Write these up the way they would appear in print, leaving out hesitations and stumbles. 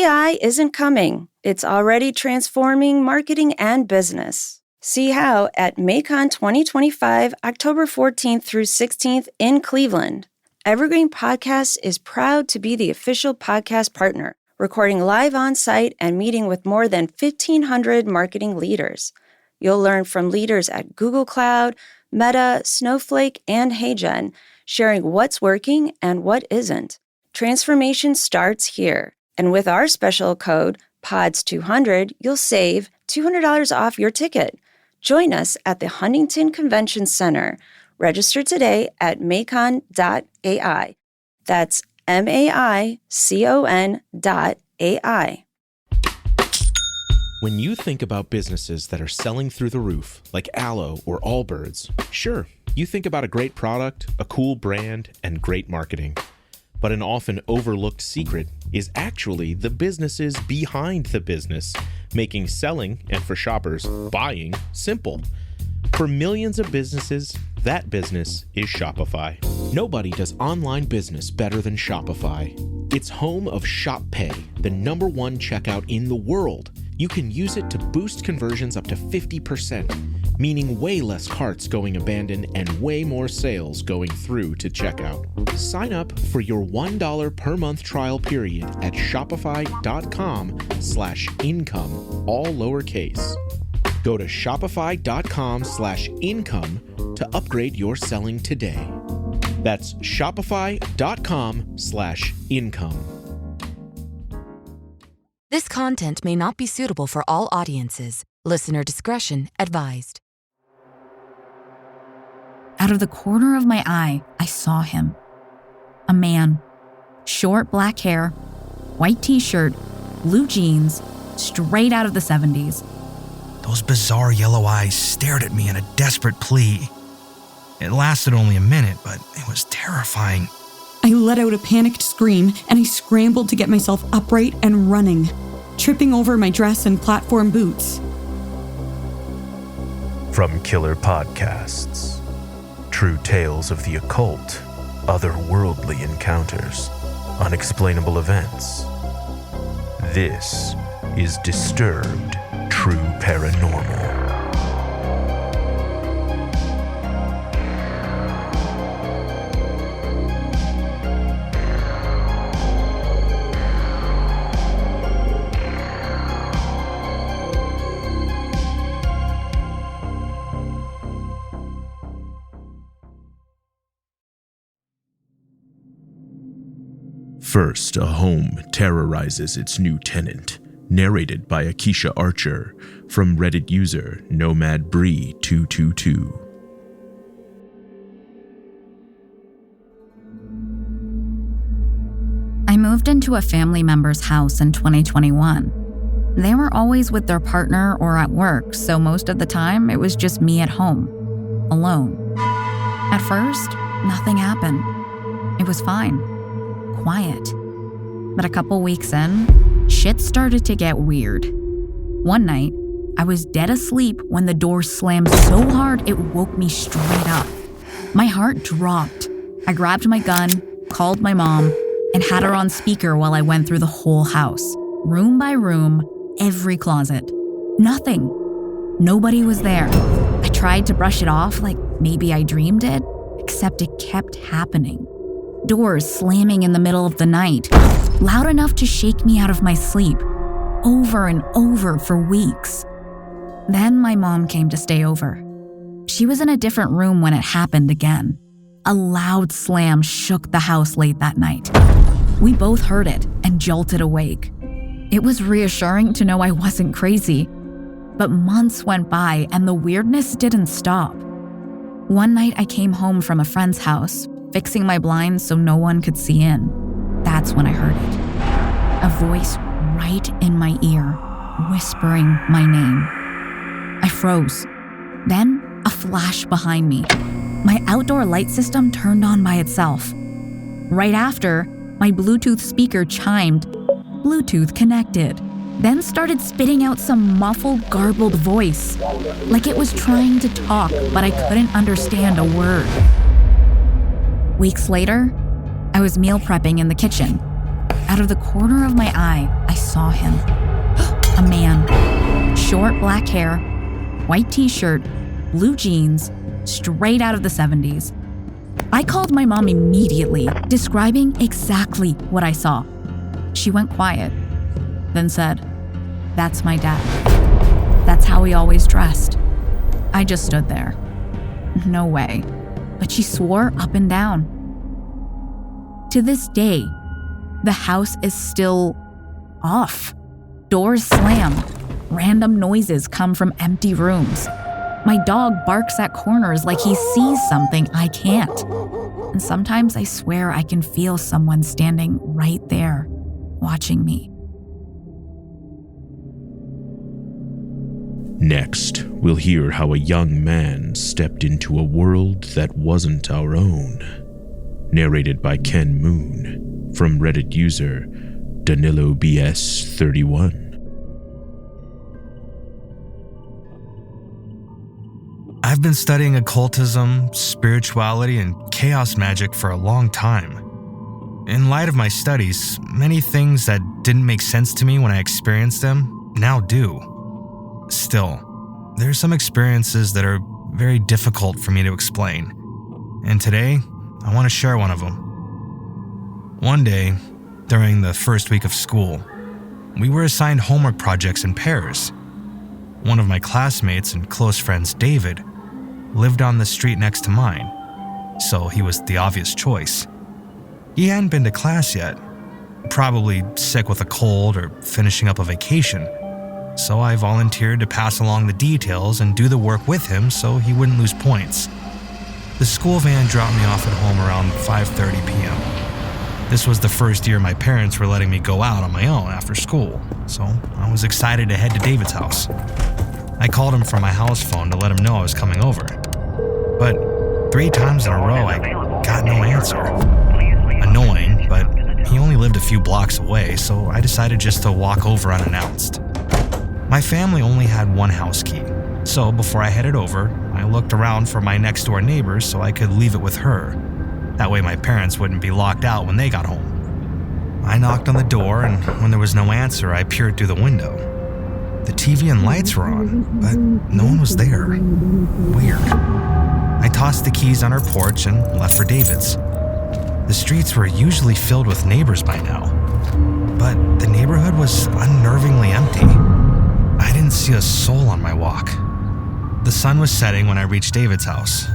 AI isn't coming. It's already transforming marketing and business. See how at MACON 2025, October 14th through 16th in Cleveland. Evergreen Podcasts is proud to be the official podcast partner, recording live on-site and meeting with more than 1,500 marketing leaders. You'll learn from leaders at Google Cloud, Meta, Snowflake, and HeyGen, sharing what's working and what isn't. Transformation starts here. And with our special code, PODS200, you'll save $200 off your ticket. Join us at the Huntington Convention Center. Register today at macon.ai. That's MAICON.ai. When you think about businesses that are selling through the roof, like Aloe or Allbirds, sure, you think about a great product, a cool brand, and great marketing. But an often overlooked secret is actually the businesses behind the business, making selling, and for shoppers, buying, simple. For millions of businesses, that business is Shopify. Nobody does online business better than Shopify. It's home of Shop Pay, the #1 checkout in the world. You can use it to boost conversions up to 50%, meaning way less carts going abandoned and way more sales going through to checkout. Sign up for your $1 per month trial period at shopify.com/income, all lowercase. Go to shopify.com/income to upgrade your selling today. That's shopify.com/income. This content may not be suitable for all audiences. Listener discretion advised. Out of the corner of my eye, I saw him. A man. Short black hair, white t-shirt, blue jeans, straight out of the 70s. Those bizarre yellow eyes stared at me in a desperate plea. It lasted only a minute, but it was terrifying. I let out a panicked scream and I scrambled to get myself upright and running, tripping over my dress and platform boots. From Killer Podcasts, true tales of the occult, otherworldly encounters, unexplainable events. This is Disturbed True Paranormal. First, a home terrorizes its new tenant. Narrated by Akeisha Archer from Reddit user NomadBree222. I moved into a family member's house in 2021. They were always with their partner or at work, so most of the time it was just me at home, alone. At first, nothing happened. It was fine. Quiet. But a couple weeks in, shit started to get weird. One night, I was dead asleep when the door slammed so hard it woke me straight up. My heart dropped. I grabbed my gun, called my mom, and had her on speaker while I went through the whole house. Room by room, every closet. Nothing. Nobody was there. I tried to brush it off like maybe I dreamed it, except it kept happening. Doors slamming in the middle of the night, loud enough to shake me out of my sleep, over and over for weeks. Then my mom came to stay over. She was in a different room when it happened again. A loud slam shook the house late that night. We both heard it and jolted awake. It was reassuring to know I wasn't crazy, but months went by and the weirdness didn't stop. One night I came home from a friend's house, fixing my blinds so no one could see in. That's when I heard it. A voice right in my ear, whispering my name. I froze. Then, a flash behind me. My outdoor light system turned on by itself. Right after, my Bluetooth speaker chimed, Bluetooth connected, then started spitting out some muffled, garbled voice, like it was trying to talk, but I couldn't understand a word. Weeks later, I was meal prepping in the kitchen. Out of the corner of my eye, I saw short black hair, white t-shirt, blue jeans, straight out of the 70s. I called my mom immediately, describing exactly what I saw. She went quiet, then said, "That's my dad. That's how he always dressed." I just stood there. No way. But she swore up and down. To this day, the house is still off. Doors slam. Random noises come from empty rooms. My dog barks at corners like he sees something I can't. And sometimes I swear I can feel someone standing right there, watching me. Next, we'll hear how a young man stepped into a world that wasn't our own. Narrated by Ken Moon, from Reddit user DaniloBS31. I've been studying occultism, spirituality, and chaos magic for a long time. In light of my studies, many things that didn't make sense to me when I experienced them now do. Still, there are some experiences that are very difficult for me to explain, and today, I want to share one of them. One day, during the first week of school, we were assigned homework projects in pairs. One of my classmates and close friends, David, lived on the street next to mine, so he was the obvious choice. He hadn't been to class yet, probably sick with a cold or finishing up a vacation, so I volunteered to pass along the details and do the work with him so he wouldn't lose points. The school van dropped me off at home around 5:30 p.m. This was the first year my parents were letting me go out on my own after school, so I was excited to head to David's house. I called him from my house phone to let him know I was coming over. But 3 times in a row, I got no answer. Annoying, but he only lived a few blocks away, so I decided just to walk over unannounced. My family only had one house key, so before I headed over, I looked around for my next-door neighbor so I could leave it with her. That way my parents wouldn't be locked out when they got home. I knocked on the door, and when there was no answer, I peered through the window. The TV and lights were on, but no one was there. Weird. I tossed the keys on her porch and left for David's. The streets were usually filled with neighbors by now, but the neighborhood was unnervingly empty. I didn't see a soul on my walk. The sun was setting when I reached David's house.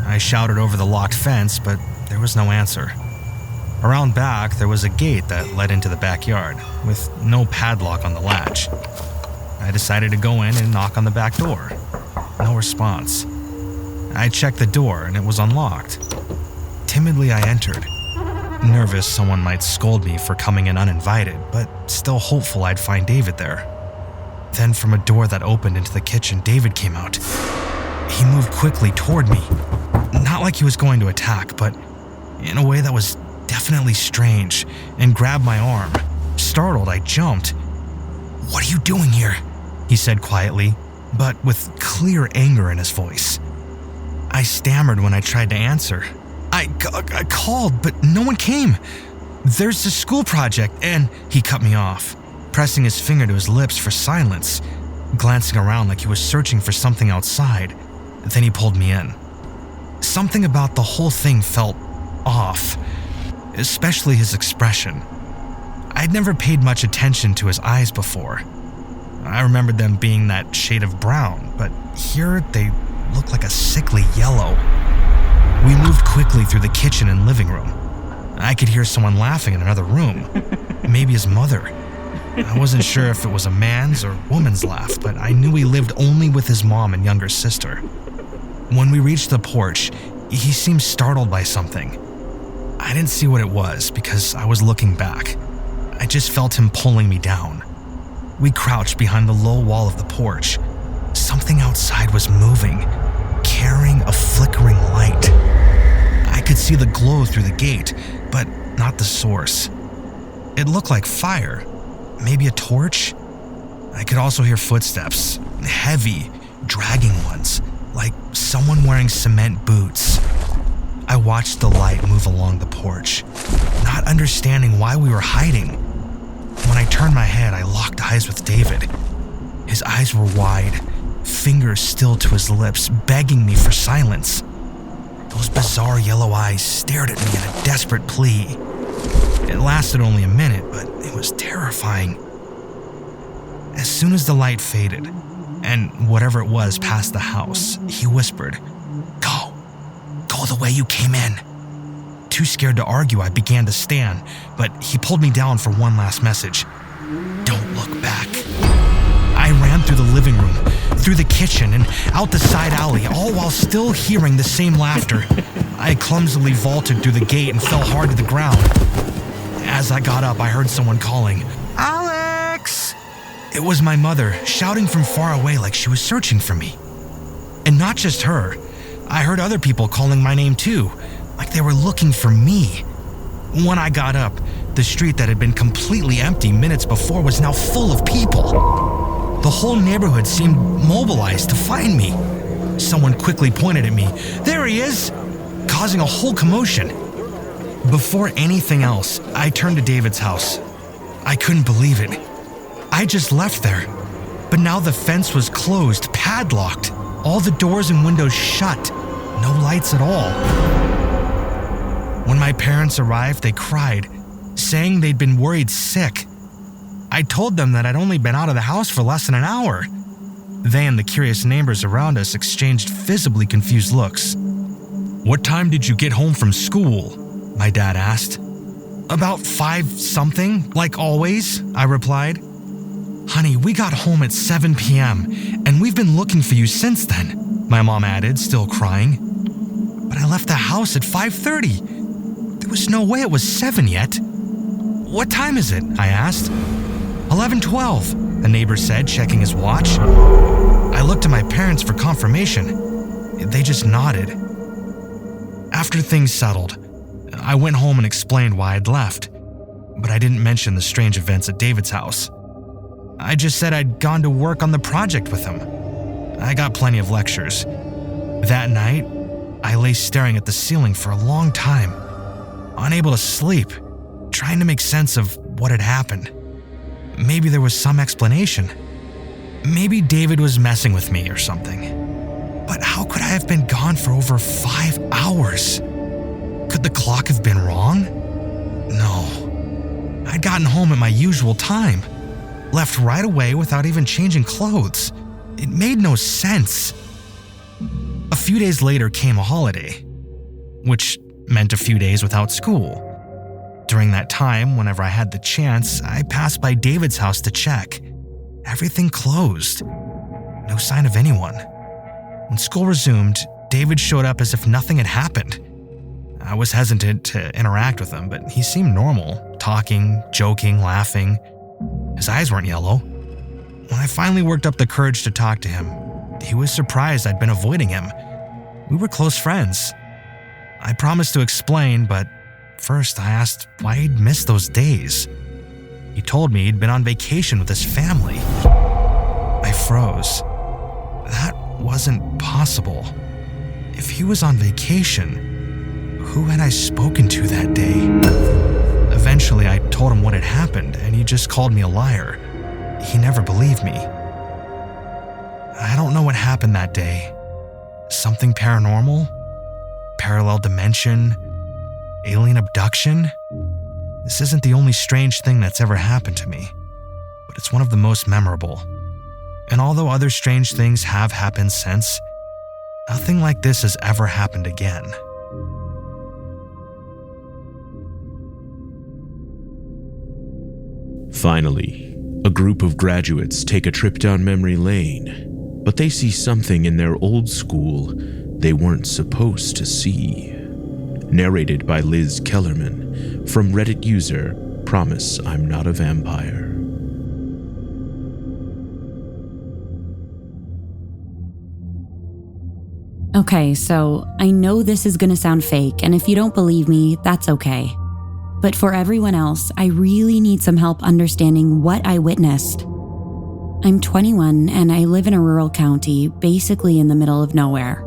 I shouted over the locked fence, but there was no answer. Around back, there was a gate that led into the backyard, with no padlock on the latch. I decided to go in and knock on the back door. No response. I checked the door and it was unlocked. Timidly, I entered. Nervous someone might scold me for coming in uninvited, but still hopeful I'd find David there. Then from a door that opened into the kitchen, David came out. He moved quickly toward me. Not like he was going to attack, but in a way that was definitely strange, and grabbed my arm. Startled, I jumped. "What are you doing here?" he said quietly, but with clear anger in his voice. I stammered when I tried to answer. I called, but no one came. "There's the school project," and he cut me off, pressing his finger to his lips for silence, glancing around like he was searching for something outside. Then he pulled me in. Something about the whole thing felt off, especially his expression. I'd never paid much attention to his eyes before. I remembered them being that shade of brown, but here they looked like a sickly yellow. We moved quickly through the kitchen and living room. I could hear someone laughing in another room, maybe his mother. I wasn't sure if it was a man's or woman's laugh, but I knew he lived only with his mom and younger sister. When we reached the porch, he seemed startled by something. I didn't see what it was because I was looking back. I just felt him pulling me down. We crouched behind the low wall of the porch. Something outside was moving, carrying a flickering light. I could see the glow through the gate, but not the source. It looked like fire, maybe a torch. I could also hear footsteps, heavy, dragging ones, like someone wearing cement boots. I watched the light move along the porch, not understanding why we were hiding. When I turned my head, I locked eyes with David. His eyes were wide, fingers still to his lips, begging me for silence. Those bizarre yellow eyes stared at me in a desperate plea. It lasted only a minute, but it was terrifying. As soon as the light faded, and whatever it was passed the house, he whispered, Go the way you came in." Too scared to argue, I began to stand, but he pulled me down for one last message. "Don't look back." I ran through the living room, through the kitchen, and out the side alley, all while still hearing the same laughter. I clumsily vaulted through the gate and fell hard to the ground. As I got up, I heard someone calling, "Alex!" It was my mother, shouting from far away like she was searching for me. And not just her. I heard other people calling my name too, like they were looking for me. When I got up, the street that had been completely empty minutes before was now full of people. The whole neighborhood seemed mobilized to find me. Someone quickly pointed at me. "There he is!" causing a whole commotion. Before anything else, I turned to David's house. I couldn't believe it. I just left there, but now the fence was closed, padlocked, all the doors and windows shut, no lights at all. When my parents arrived, they cried, saying they'd been worried sick. I told them that I'd only been out of the house for less than an hour. They and the curious neighbors around us exchanged visibly confused looks. "What time did you get home from school?" my dad asked. "About 5-something, like always," I replied. "Honey, we got home at 7 p.m., and we've been looking for you since then," my mom added, still crying. "But I left the house at 5:30. There was no way it was 7 yet." "What time is it?" I asked. 11:12, the neighbor said, checking his watch. I looked at my parents for confirmation. They just nodded. After things settled, I went home and explained why I'd left, but I didn't mention the strange events at David's house. I just said I'd gone to work on the project with him. I got plenty of lectures. That night, I lay staring at the ceiling for a long time, unable to sleep, trying to make sense of what had happened. Maybe there was some explanation. Maybe David was messing with me or something. But how could I have been gone for over 5 hours? Could the clock have been wrong? No. I'd gotten home at my usual time, left right away without even changing clothes. It made no sense. A few days later came a holiday, which meant a few days without school. During that time, whenever I had the chance, I passed by David's house to check. Everything closed. No sign of anyone. When school resumed, David showed up as if nothing had happened. I was hesitant to interact with him, but he seemed normal, talking, joking, laughing. His eyes weren't yellow. When I finally worked up the courage to talk to him, he was surprised I'd been avoiding him. We were close friends. I promised to explain, but first I asked why he'd missed those days. He told me he'd been on vacation with his family. I froze. That wasn't possible. If he was on vacation, who had I spoken to that day? Eventually, I told him what had happened, and he just called me a liar. He never believed me. I don't know what happened that day. Something paranormal? Parallel dimension? Alien abduction? This isn't the only strange thing that's ever happened to me, but it's one of the most memorable. And although other strange things have happened since, nothing like this has ever happened again. Finally, a group of graduates take a trip down memory lane, but they see something in their old school they weren't supposed to see. Narrated by Lizz Kellermann from Reddit user Promise I'm Not a Vampire. Okay, so I know this is gonna sound fake, and if you don't believe me, that's okay. But for everyone else, I really need some help understanding what I witnessed. I'm 21 and I live in a rural county, basically in the middle of nowhere.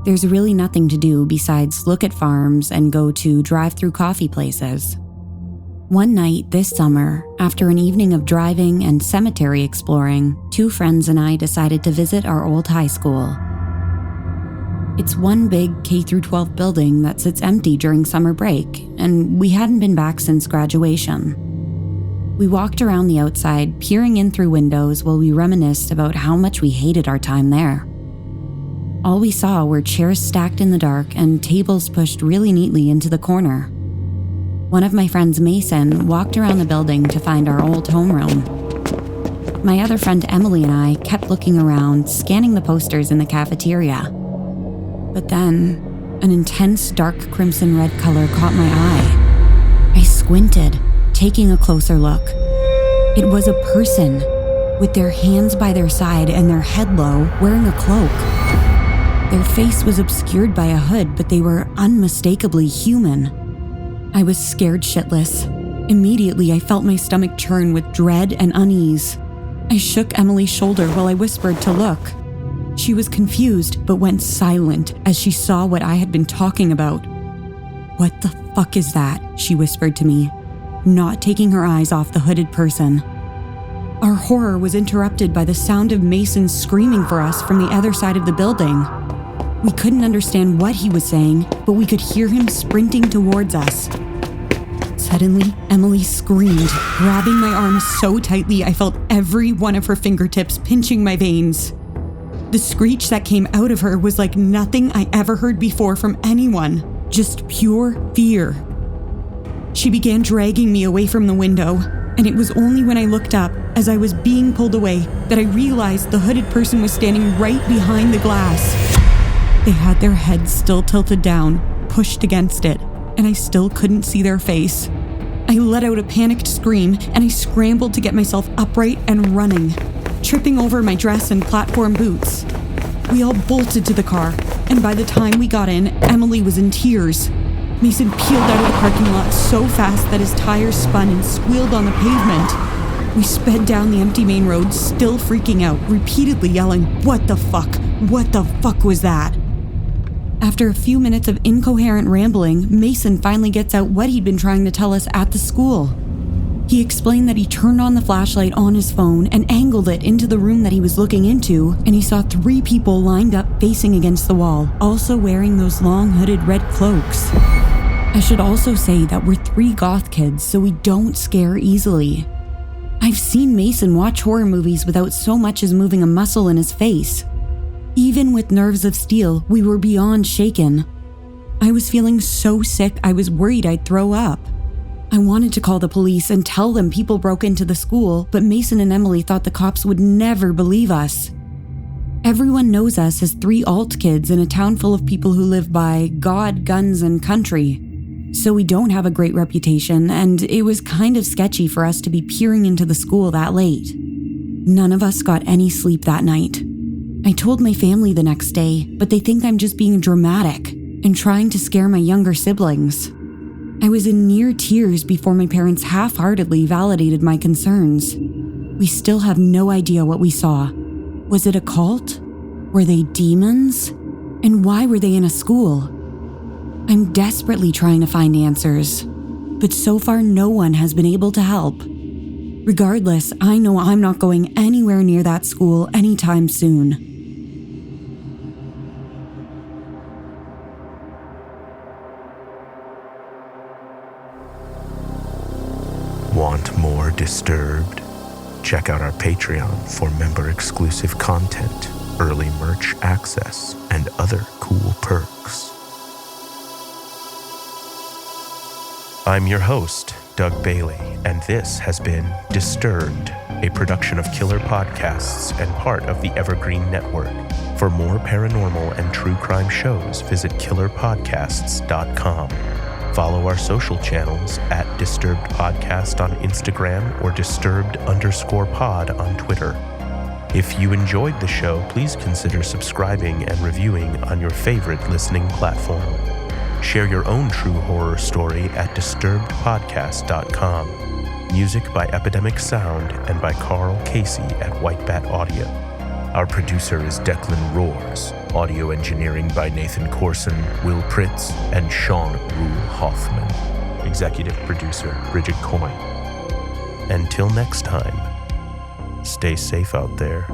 There's really nothing to do besides look at farms and go to drive-through coffee places. One night this summer, after an evening of driving and cemetery exploring, 2 friends and I decided to visit our old high school. It's one big K-12 building that sits empty during summer break, and we hadn't been back since graduation. We walked around the outside, peering in through windows while we reminisced about how much we hated our time there. All we saw were chairs stacked in the dark and tables pushed really neatly into the corner. One of my friends, Mason, walked around the building to find our old homeroom. My other friend, Emily, and I kept looking around, scanning the posters in the cafeteria. But then, an intense dark crimson red color caught my eye. I squinted, taking a closer look. It was a person, with their hands by their side and their head low, wearing a cloak. Their face was obscured by a hood, but they were unmistakably human. I was scared shitless. Immediately, I felt my stomach churn with dread and unease. I shook Emily's shoulder while I whispered to look. She was confused, but went silent as she saw what I had been talking about. "What the fuck is that?" she whispered to me, not taking her eyes off the hooded person. Our horror was interrupted by the sound of Mason screaming for us from the other side of the building. We couldn't understand what he was saying, but we could hear him sprinting towards us. Suddenly, Emily screamed, grabbing my arm so tightly I felt every one of her fingertips pinching my veins. The screech that came out of her was like nothing I ever heard before from anyone, just pure fear. She began dragging me away from the window, and it was only when I looked up, as I was being pulled away, that I realized the hooded person was standing right behind the glass. They had their heads still tilted down, pushed against it, and I still couldn't see their face. I let out a panicked scream, and I scrambled to get myself upright and running, tripping over my dress and platform boots. We all bolted to the car, and by the time we got in, Emily was in tears. Mason peeled out of the parking lot so fast that his tires spun and squealed on the pavement. We sped down the empty main road, still freaking out, repeatedly yelling, "What the fuck? What the fuck was that?" After a few minutes of incoherent rambling, Mason finally gets out what he'd been trying to tell us at the school. He explained that he turned on the flashlight on his phone and angled it into the room that he was looking into, and he saw 3 people lined up facing against the wall, also wearing those long hooded red cloaks. I should also say that we're 3 goth kids, so we don't scare easily. I've seen Mason watch horror movies without so much as moving a muscle in his face. Even with nerves of steel, we were beyond shaken. I was feeling so sick I was worried I'd throw up. I wanted to call the police and tell them people broke into the school, but Mason and Emily thought the cops would never believe us. Everyone knows us as 3 alt kids in a town full of people who live by God, guns, and country. So we don't have a great reputation, and it was kind of sketchy for us to be peering into the school that late. None of us got any sleep that night. I told my family the next day, but they think I'm just being dramatic and trying to scare my younger siblings. I was in near tears before my parents half-heartedly validated my concerns. We still have no idea what we saw. Was it a cult? Were they demons? And why were they in a school? I'm desperately trying to find answers, but so far no one has been able to help. Regardless, I know I'm not going anywhere near that school anytime soon. Want more Disturbed? Check out our Patreon for member-exclusive content, early merch access, and other cool perks. I'm your host, Doug Bailey, and this has been Disturbed, a production of Killer Podcasts and part of the Evergreen Network. For more paranormal and true crime shows, visit killerpodcasts.com. Follow our social channels at Disturbed Podcast on Instagram or Disturbed_pod on Twitter. If you enjoyed the show, please consider subscribing and reviewing on your favorite listening platform. Share your own true horror story at disturbedpodcast.com. Music by Epidemic Sound and by Carl Casey at White Bat Audio. Our producer is Declan Roars. Audio engineering by Nathan Corson, Will Pritz, and Sean Rule Hoffman. executive producer Bridget Coyne. Until next time, stay safe out there.